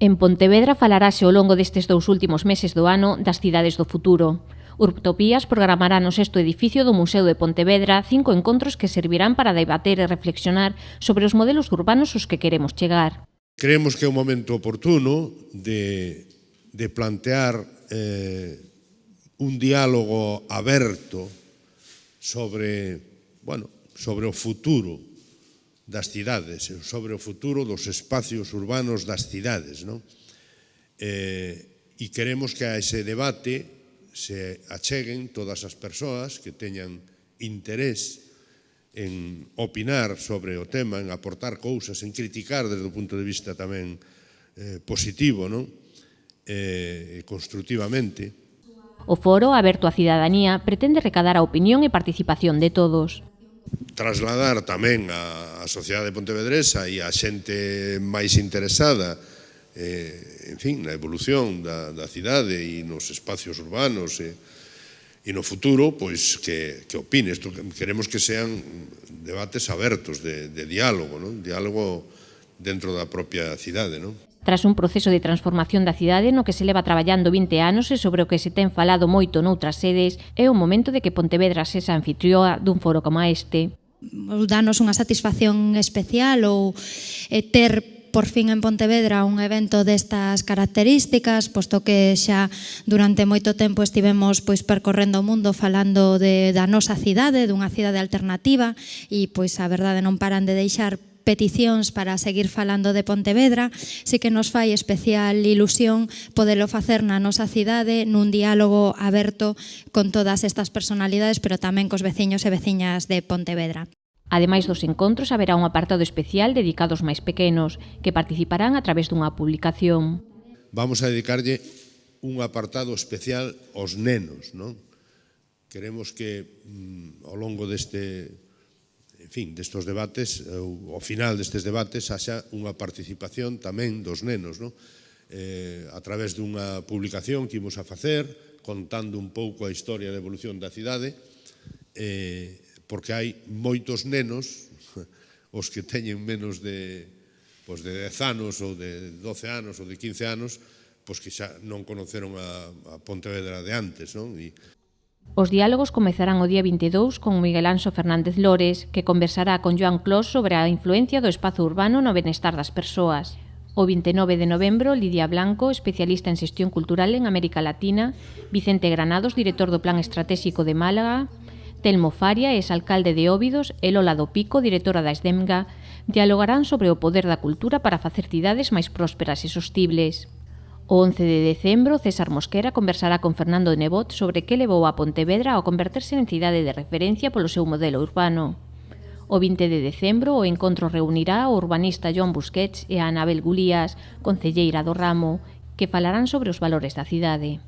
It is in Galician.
En Pontevedra falarase ao longo destes 2 últimos meses do ano das cidades do futuro. Urtopías programará no 6º edificio do Museo de Pontevedra 5 encontros que servirán para debater e reflexionar sobre os modelos urbanos aos que queremos chegar. Creemos que é un momento oportuno de plantear un diálogo aberto sobre o futuro das cidades, sobre o futuro dos espacios urbanos das cidades, non? E queremos que a ese debate se acheguen todas as persoas que teñan interés en opinar sobre o tema, en aportar cousas, en criticar desde o punto de vista tamén positivo, non? Construtivamente. O foro, aberto á cidadanía, pretende recadar a opinión e participación de todos. Trasladar tamén á sociedade pontevedresa e á xente máis interesada na evolución da cidade e nos espacios urbanos e no futuro, pois que opine. Queremos que sean debates abertos de diálogo, diálogo dentro da propia cidade. Tras un proceso de transformación da cidade no que se leva traballando 20 anos e sobre o que se ten falado moito noutras sedes, é o momento de que Pontevedra sexa anfitrioa dun foro como este. Danos unha satisfacción especial ou ter por fin en Pontevedra un evento destas características, posto que xa durante moito tempo estivemos percorrendo o mundo falando da nosa cidade, dunha cidade alternativa, e a verdade non paran de deixar peticións para seguir falando de Pontevedra. Si que nos fai especial ilusión podelo facer na nosa cidade nun diálogo aberto con todas estas personalidades, pero tamén cos veciños e veciñas de Pontevedra. Ademais dos encontros, haberá un apartado especial dedicado aos máis pequenos, que participarán a través dunha publicación. Vamos a dedicarlle un apartado especial aos nenos, non? Queremos que ao longo destes debates, ao final destes debates, haxa unha participación tamén dos nenos, a través dunha publicación que imos a facer, contando un pouco a historia da evolución da cidade, porque hai moitos nenos, os que teñen menos de 10 anos, ou de 12 anos, ou de 15 anos, que xa non conoceron a Pontevedra de antes, non? Os diálogos comezarán o día 22 con Miguel Anxo Fernández Lores, que conversará con Joan Clos sobre a influencia do espazo urbano no benestar das persoas. O 29 de novembro, Lidia Blanco, especialista en xestión cultural en América Latina, Vicente Granados, director do Plan Estratéxico de Málaga, Telmo Faria, exalcalde de Óbidos, e Lola do Pico, directora da SDEMGA, dialogarán sobre o poder da cultura para facer cidades máis prósperas e sostibles. O 11 de decembro, César Mosquera conversará con Fernando Nebot sobre que levou a Pontevedra ao converterse en cidade de referencia polo seu modelo urbano. O 20 de decembro, o encontro reunirá o urbanista Joan Busquets e a Anabel Gulías, concelleira do ramo, que falarán sobre os valores da cidade.